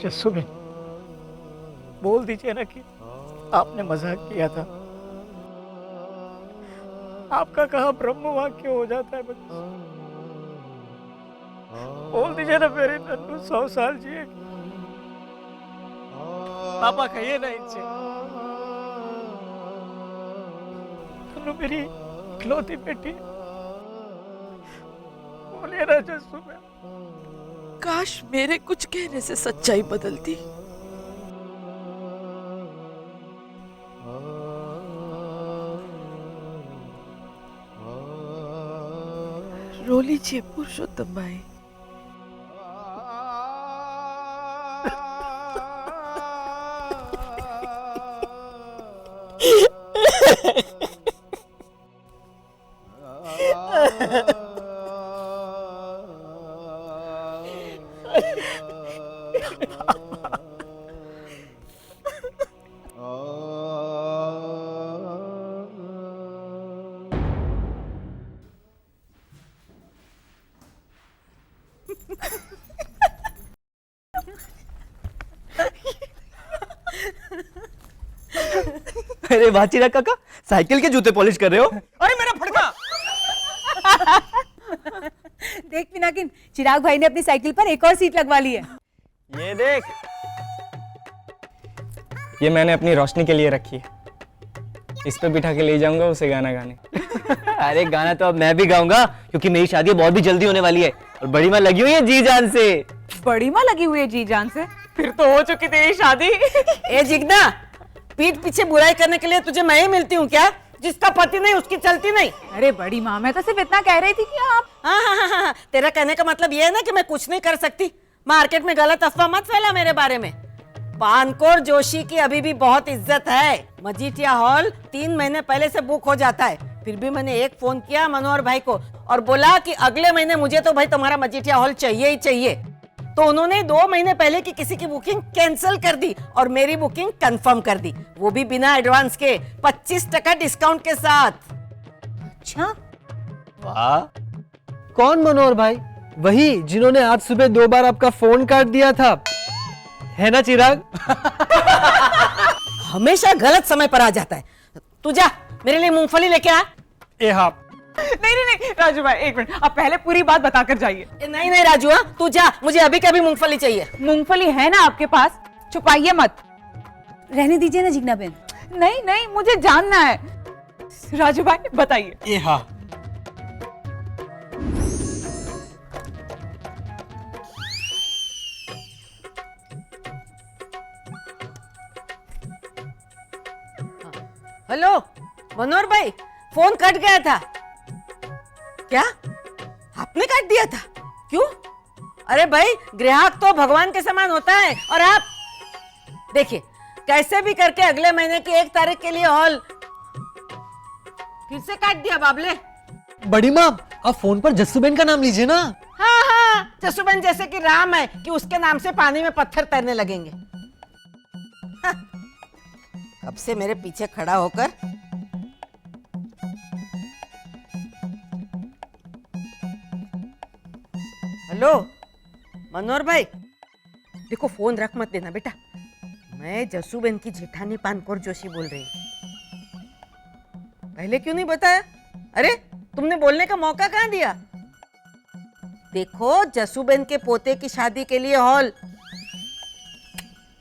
Jassu Ben, बोल दीजिए ना कि आपने मजाक किया था। आपका कहा ब्रह्म वाक्य हो जाता है बच्चे। बोल दीजिए ना मेरी नन्नू 100 साल जिएगी। पापा कहिए ना इनसे। नन्नू मेरी इकलौती बेटी, बोलिए ना जस्सू बेन। काश मेरे कुछ कहने से सच्चाई बदलती। रो लीजिए पुरुषोत्तम भाई। अरे वाह चिराग काका, साइकिल के जूते पॉलिश कर रहे हो? अरे मेरा फड़का। देख पिनाकिन, चिराग भाई ने अपनी साइकिल पर एक और सीट लगवा ली है। ये देख, ये मैंने अपनी रोशनी के लिए रखी है। इस पे बिठा के ले जाऊंगा उसे गाना गाने। अरे गाना तो अब मैं भी गाऊंगा, क्योंकि मेरी शादी बहुत भी जल्दी होने वाली है और बड़ी माँ लगी हुई है जी जान से। बड़ी माँ लगी हुई है जी जान से? फिर तो हो चुकी तेरी शादी। ए जिगना, पीठ पीछे बुराई करने के लिए तुझे मैं ही मिलती हूँ क्या? जिसका पति नहीं उसकी चलती नहीं। अरे बड़ी माँ, मैं तो सिर्फ इतना कह रही थी कि आप। हाँ, तेरा कहने का मतलब ये है ना कि मैं कुछ नहीं कर सकती। मार्केट में गलत अफवाह मत फैला मेरे बारे में। पानकोर जोशी की अभी भी बहुत इज्जत है। मजीठिया हॉल 3 महीने पहले से बुक हो जाता है। फिर भी मैंने एक फोन किया मनोहर भाई को और बोला कि अगले महीने मुझे तो भाई तुम्हारा मजीठिया हॉल चाहिए ही चाहिए। तो उन्होंने 2 महीने पहले की किसी की बुकिंग कैंसिल कर दी और मेरी बुकिंग कंफर्म कर दी, वो भी बिना एडवांस के 25% डिस्काउंट के साथ। अच्छा, वाह, कौन मनोहर भाई? वही जिन्होंने आज सुबह 2 बार आपका फोन काट दिया था, है ना चिराग? हमेशा गलत समय पर आ जाता है। तू जा मेरे लिए मूंगफली लेके आ। ए हाँ, नहीं राजू भाई, एक मिनट, आप पहले पूरी बात बताकर जाइए। नहीं राजू, तू जा, मुझे अभी कभी मूंगफली चाहिए। मूंगफली है ना आपके पास, छुपाइए मत। रहने दीजिए ना जिग्ना बेन। नहीं, मुझे जानना है। राजू भाई बताइए। ए हाँ, हेलो मनोहर भाई, फोन कट गया था क्या? आपने काट दिया था? क्यों? अरे भाई, ग्राहक तो भगवान के समान होता है। और आप देखिए, कैसे भी करके अगले महीने की 1 तारीख के लिए हॉल फिर से काट दिया बाबले। बड़ी माँ आप फोन पर जस्सूबेन का नाम लीजिए ना। हाँ, जसुबेन जैसे कि राम है कि उसके नाम से पानी में पत्थर तैरने लगेंगे। हाँ, कब से मेरे पीछे खड़ा होकर। हेलो मनोहर भाई, देखो फोन रख मत देना बेटा। मैं जसूबेन की जेठानी पानकोर जोशी बोल रही हूँ। पहले क्यों नहीं बताया? अरे तुमने बोलने का मौका कहाँ दिया? देखो, जसूबेन के पोते की शादी के लिए हॉल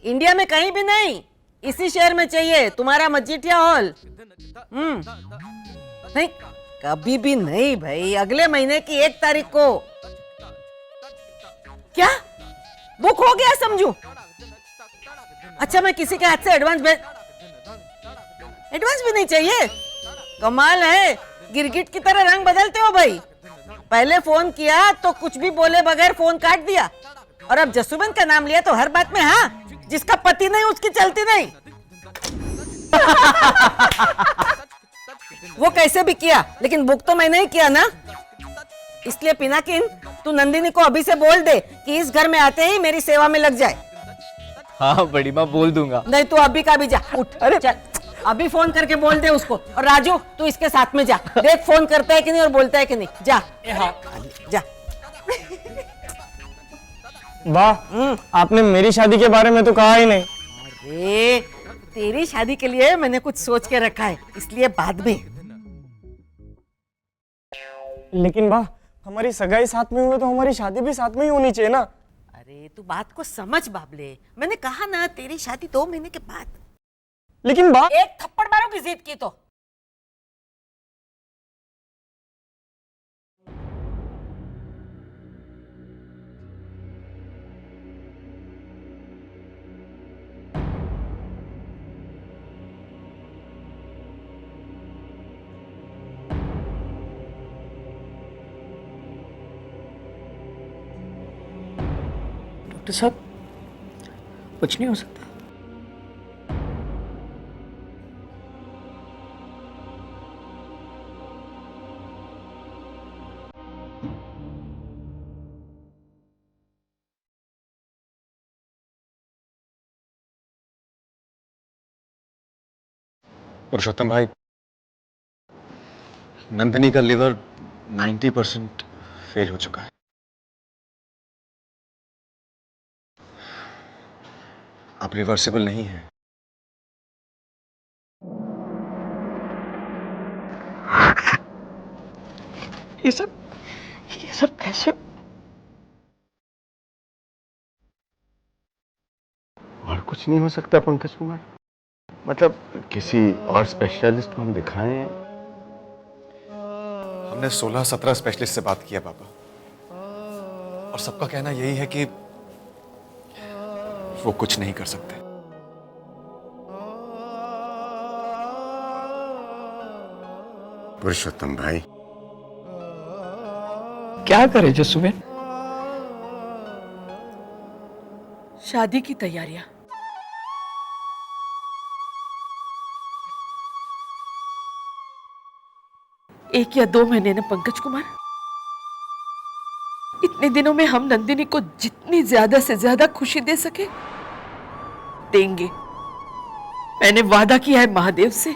इंडिया में कहीं भी नहीं, इसी शहर में चाहिए तुम्हारा मजीठिया हॉल। नहीं, कभी भी नहीं भाई, अगले महीने की 1 तारीख को। क्या बुक हो गया समझू? अच्छा, मैं किसी के हाथ से एडवांस भी नहीं चाहिए? कमाल है, गिरगिट की तरह रंग बदलते हो भाई। पहले फोन किया तो कुछ भी बोले बगैर फोन काट दिया, और अब जसूबेन का नाम लिया तो हर बात में हाँ। जिसका पति नहीं उसकी चलती नहीं। वो कैसे भी किया, लेकिन बुक तो मैंने ही किया ना। इसलिए पिनाकिन, तू नंदिनी को अभी से बोल दे कि इस घर में आते ही मेरी सेवा में लग जाए। हाँ बड़ी माँ, बोल दूंगा। नहीं, तू अभी का भी जा, उठ। अरे चल, अभी फोन करके बोल दे उसको। और राजू, तू इसके साथ में जा, देख फोन करता है कि नहीं और बोलता है कि नहीं। जा। हाँ। जा। वाह, आपने मेरी शादी के बारे में तो कहा ही नहीं। अरे तेरी शादी के लिए मैंने कुछ सोच के रखा है, इसलिए बाद में। लेकिन वाह, हमारी सगाई साथ में हुई तो हमारी शादी भी साथ में ही होनी चाहिए ना। अरे तू बात को समझ बाबले, मैंने कहा ना तेरी शादी 2 महीने के बाद। लेकिन वाह, एक थप्पड़ मारूंगी जिद की तो। डॉक्टर साहब, कुछ नहीं हो सकता। पुरुषोत्तम भाई, नंदिनी का लिवर 90% फेल हो चुका है। अब रिवर्सिबल नहीं है। ये सब कैसे? और कुछ नहीं हो सकता पंकज कुमार? मतलब किसी और स्पेशलिस्ट को हम दिखाएं? हमने 16-17 स्पेशलिस्ट से बात किया पापा, और सबका कहना यही है कि वो कुछ नहीं कर सकते। पुरुषोत्तम भाई, क्या करे जसुबेन? शादी की तैयारियां। एक या 2 महीने ना पंकज कुमार, इतने दिनों में हम नंदिनी को जितनी ज्यादा से ज्यादा खुशी दे सके देंगे। मैंने वादा किया है महादेव से।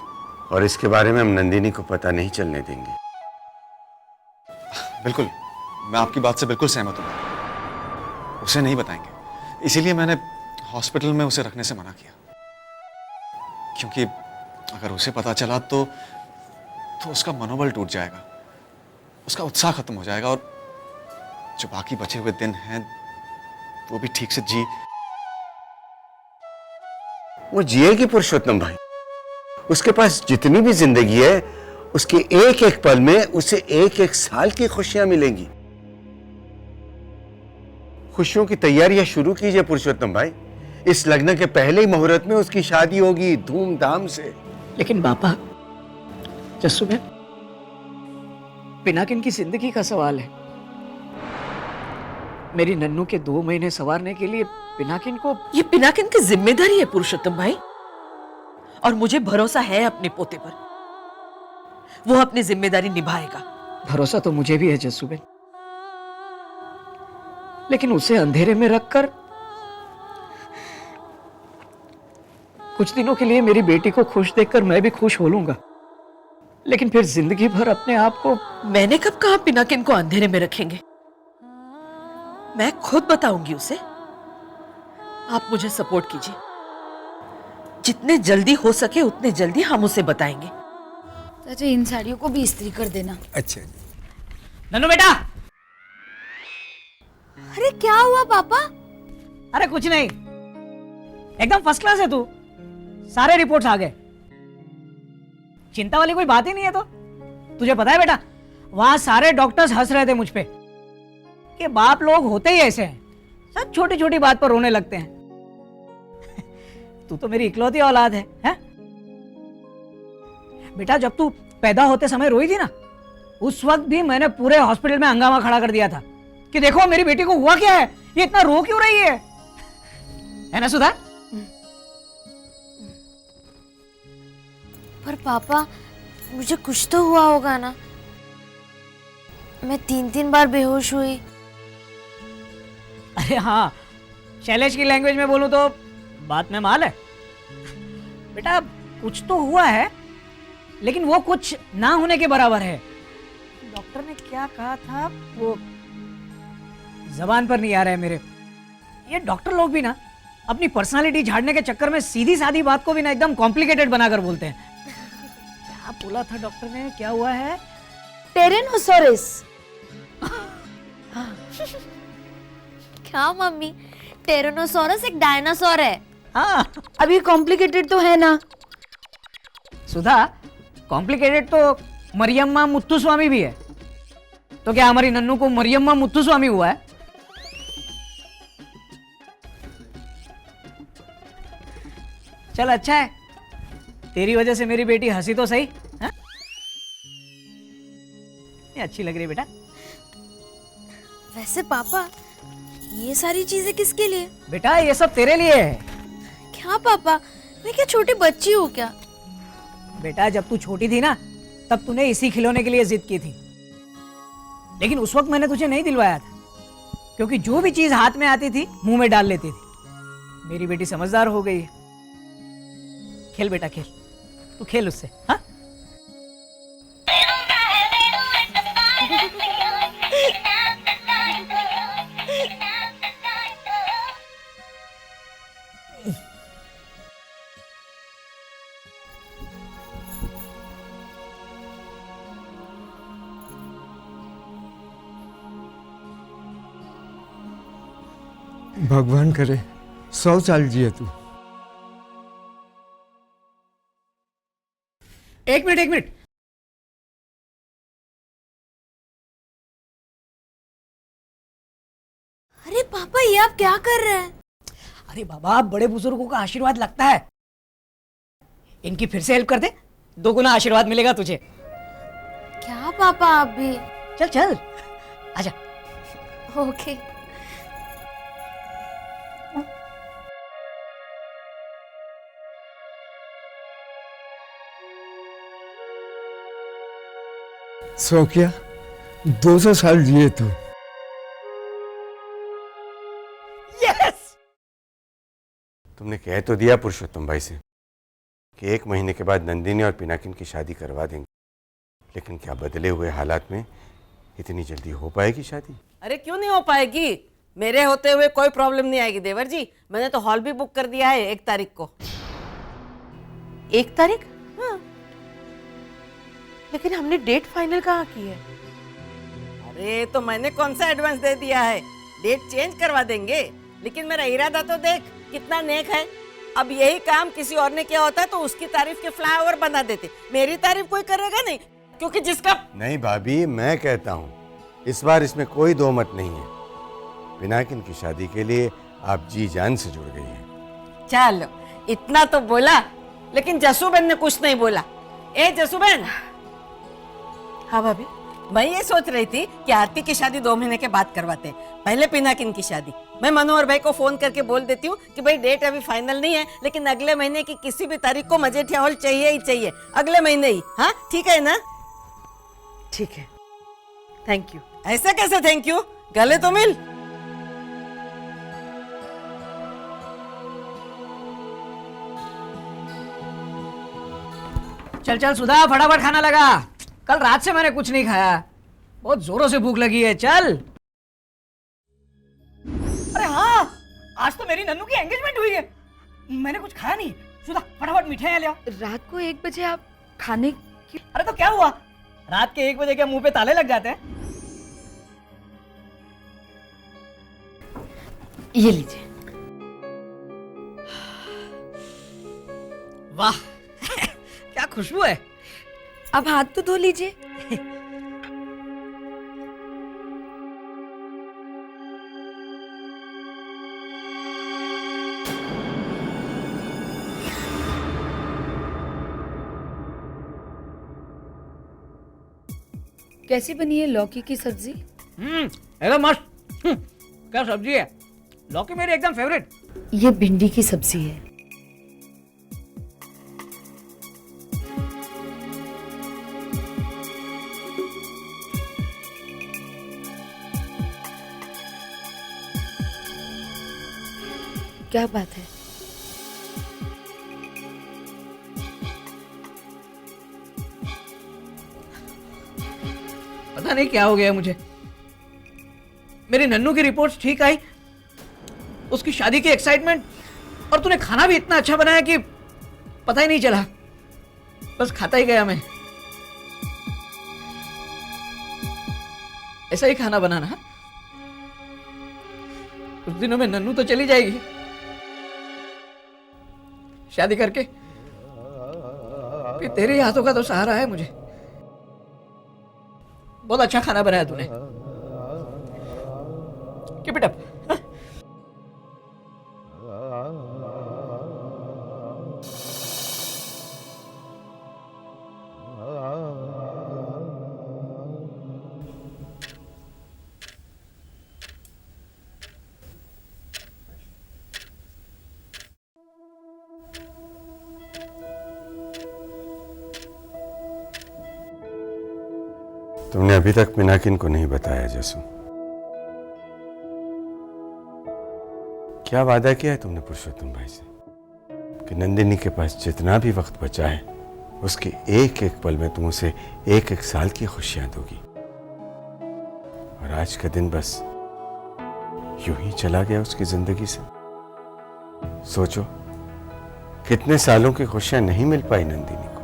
और इसके बारे में हम नंदिनी को पता नहीं चलने देंगे। बिल्कुल, मैं आपकी बात से बिल्कुल सहमत हूं। उसे नहीं बताएंगे, इसीलिए मैंने हॉस्पिटल में उसे रखने से मना किया। क्योंकि अगर उसे पता चला तो उसका मनोबल टूट जाएगा, उसका उत्साह खत्म हो जाएगा, और जो बाकी बचे हुए दिन हैं वो भी ठीक से वो जिएगी पुरुषोत्तम भाई। उसके पास जितनी भी जिंदगी है, उसके एक एक पल में उसे एक एक साल की खुशियां मिलेंगी। खुशियों की तैयारियां शुरू कीजिए पुरुषोत्तम भाई। इस लग्न के पहले ही मुहूर्त में उसकी शादी होगी धूमधाम से। लेकिन बापा, जसुबेन, पिनाकिन की जिंदगी का सवाल है। मेरी नन्नू के 2 महीने संवारने के लिए पिनाकिन को। ये पिनाकिन की जिम्मेदारी है पुरुषोत्तम भाई, और मुझे भरोसा है अपने पोते पर। वो अपनी जिम्मेदारी निभाएगा। भरोसा तो मुझे भी है जसुबेन, लेकिन उसे अंधेरे में रखकर कुछ दिनों के लिए मेरी बेटी को खुश देखकर मैं भी खुश हो लूंगा, लेकिन फिर जिंदगी भर अपने आप को। मैंने कब कहा पिनाकिन को अंधेरे में रखेंगे? मैं खुद बताऊंगी उसे। आप मुझे सपोर्ट कीजिए, जितने जल्दी हो सके उतने जल्दी हम उसे बताएंगे। चाचा, इन साड़ियों को भी इस्त्री कर देना। अच्छा। नन्नू बेटा। अरे क्या हुआ पापा? अरे कुछ नहीं, एकदम फर्स्ट क्लास है तू। सारे रिपोर्ट्स आ गए, चिंता वाली कोई बात ही नहीं है। तो तुझे पता है बेटा, वहां सारे डॉक्टर्स हंस रहे थे मुझ पे कि बाप लोग होते ही ऐसे हैं, सब छोटी छोटी बात पर रोने लगते हैं। तू तो मेरी इकलौती औलाद है, हैं? बेटा, जब तू पैदा होते समय रोई थी ना, उस वक्त भी मैंने पूरे हॉस्पिटल में हंगामा खड़ा कर दिया था कि देखो मेरी बेटी को हुआ क्या है, ये इतना रो क्यों रही है ना सुधा? पर पापा, मुझे कुछ तो हुआ होगा ना? मैं 3 बार बेहोश हुई। अरे हाँ, शैलेश की लैंग्वेज में बोलूं तो बात में माल है। बेटा, कुछ तो हुआ है, लेकिन वो कुछ ना होने के बराबर है। डॉक्टर ने क्या कहा था वो जबान पर नहीं आ रहा है मेरे। ये डॉक्टर लोग भी ना अपनी पर्सनालिटी झाड़ने के चक्कर में सीधी सादी बात को भी ना एकदम कॉम्प्लिकेटेड बनाकर बोलते हैं। क्या बोला था डॉक्टर ने, क्या हुआ है? टेरेनोसोरस। क्या मम्मी, टेरेनोसोरस एक डायनासोर है। हाँ अभी कॉम्प्लिकेटेड तो है ना। सुधा, कॉम्प्लिकेटेड तो मरियम्मा मुत्तुस्वामी भी है। तो क्या हमारी नन्नू को मरियम्मा मुत्तुस्वामी हुआ है? चल अच्छा है, तेरी वजह से मेरी बेटी हंसी तो सही। हाँ? ये अच्छी लग रही है बेटा। वैसे पापा, ये सारी चीजें किसके लिए? बेटा ये सब तेरे लिए है। क्या पापा, मैं क्या छोटी बच्ची हूँ क्या? बेटा जब तू छोटी थी ना, तब तूने इसी खिलौने के लिए जिद की थी, लेकिन उस वक्त मैंने तुझे नहीं दिलवाया था, क्योंकि जो भी चीज हाथ में आती थी मुंह में डाल लेती थी। मेरी बेटी समझदार हो गई है। खेल बेटा खेल, तू खेल उससे। हाँ भगवान करे 100 साल जिए तू। एक मिनट। अरे पापा, ये आप क्या कर रहे हैं? अरे बाबा, बड़े बुजुर्गों का आशीर्वाद लगता है। इनकी फिर से हेल्प कर दे, 2 गुना आशीर्वाद मिलेगा तुझे। क्या पापा, आप भी? चल चल आजा। ओके। क्या 200 साल जिए तू। यस! तुमने कह तो दिया पुरुषोत्तम भाई से कि 1 महीने के बाद नंदिनी और पिनाकिन की शादी करवा देंगे, लेकिन क्या बदले हुए हालात में इतनी जल्दी हो पाएगी शादी? अरे क्यों नहीं हो पाएगी? मेरे होते हुए कोई प्रॉब्लम नहीं आएगी देवर जी। मैंने तो हॉल भी बुक कर दिया है 1 तारीख को। 1 तारीख? हाँ। लेकिन हमने डेट फाइनल कहाँ की है? अरे तो मैंने कौन सा एडवांस दे दिया है? डेट चेंज करवा देंगे, लेकिन मेरा इरादा तो देख कितना नेक है। अब यही काम किसी और ने किया होता है तो उसकी तारीफ के फ्लाईओवर बना देते। मेरी तारीफ कोई करेगा नहीं, क्योंकि जिसका... नहीं भाभी, मैं कहता हूँ इस बार इसमें कोई दो मत नहीं है। पिनाकिन की शादी के लिए आप जी जान से जुड़ गई हैं। चलो, इतना तो बोला, लेकिन जसूबेन ने कुछ नहीं बोला। ए जसूबेन। हाँ भाभी। मैं ये सोच रही थी कि आरती की शादी 2 महीने के बाद करवाते हैं, पहले पिनाकिन की शादी। मैं मनोहर भाई को फोन करके बोल देती हूँ कि भाई डेट अभी फाइनल नहीं है, लेकिन अगले महीने की किसी भी तारीख को मजेठिया हॉल चाहिए ही चाहिए, अगले महीने ही। हाँ ठीक है ना? ठीक है, थैंक यू। ऐसा कैसे थैंक यू? गले तो मिल। चल चल सुधा, फटाफट खाना लगा। कल रात से मैंने कुछ नहीं खाया, बहुत जोरों से भूख लगी है। चल। अरे हाँ, आज तो मेरी नन्नू की एंगेजमेंट हुई है, मैंने कुछ खाया नहीं। सुधा फटाफट मिठाइयाँ ले आओ। रात को 1 बजे आप खाने की... अरे तो क्या हुआ, रात के 1 बजे क्या मुंह पे ताले लग जाते हैं? ये लीजिए। वाह क्या खुशबू है। अब हाथ तो धो लीजिए। कैसी बनी है लौकी की सब्जी? एकदम मस्त। क्या सब्जी है? लौकी मेरी एकदम फेवरेट। ये भिंडी की सब्जी है। क्या बात है? पता नहीं क्या हो गया मुझे। मेरी नन्नू की रिपोर्ट्स ठीक आई, उसकी शादी की एक्साइटमेंट, और तूने खाना भी इतना अच्छा बनाया कि पता ही नहीं चला, बस खाता ही गया मैं। ऐसा ही खाना बनाना। कुछ दिनों में नन्नू तो चली जाएगी शादी करके, फिर तेरे हाथों का तो सहारा है मुझे। बहुत अच्छा खाना बनाया तूने। Keep it up. तुमने अभी तक पिनाकिन को नहीं बताया जसू। क्या वादा किया है तुमने पुरुषोत्तम भाई से कि नंदिनी के पास जितना भी वक्त बचा है उसके एक एक पल में तुम उसे एक एक साल की खुशियां दोगी, और आज का दिन बस यूं ही चला गया उसकी जिंदगी से। सोचो कितने सालों की खुशियां नहीं मिल पाई नंदिनी को।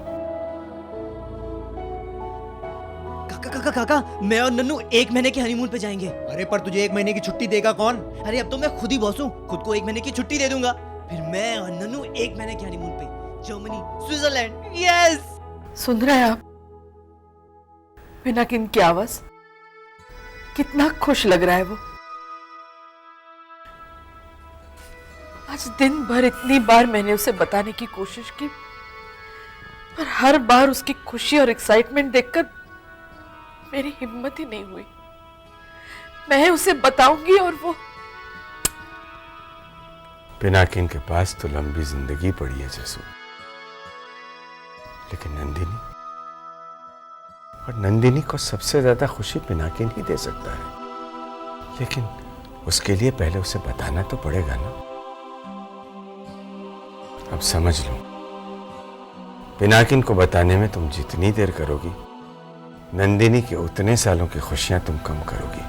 काका काका, मैं और नन्नू 1 महीने के हनीमून पे जाएंगे। अरे पर तुझे 1 महीने की छुट्टी देगा कौन? अरे अब तो मैं खुद ही बॉस हूँ, खुद को 1 महीने की छुट्टी दे दूंगा। फिर मैं और नन्नू 1 महीने के हनीमून पे जर्मनी, स्विट्जरलैंड। यस। सुन रहे हैं आप पिनाकिन की आवाज? कितना खुश लग रहा है वो। आज दिन भर इतनी बार मैंने उसे बताने की कोशिश की, पर हर बार उसकी खुशी और एक्साइटमेंट देखकर मेरी हिम्मत ही नहीं हुई। मैं उसे बताऊंगी और वो। पिनाकिन के पास तो लंबी जिंदगी पड़ी है जसू, लेकिन नंदिनी, और नंदिनी को सबसे ज्यादा खुशी पिनाकिन ही दे सकता है, लेकिन उसके लिए पहले उसे बताना तो पड़ेगा ना। अब समझ लो, पिनाकिन को बताने में तुम जितनी देर करोगी, नंदिनी के उतने सालों की खुशियां तुम कम करोगी।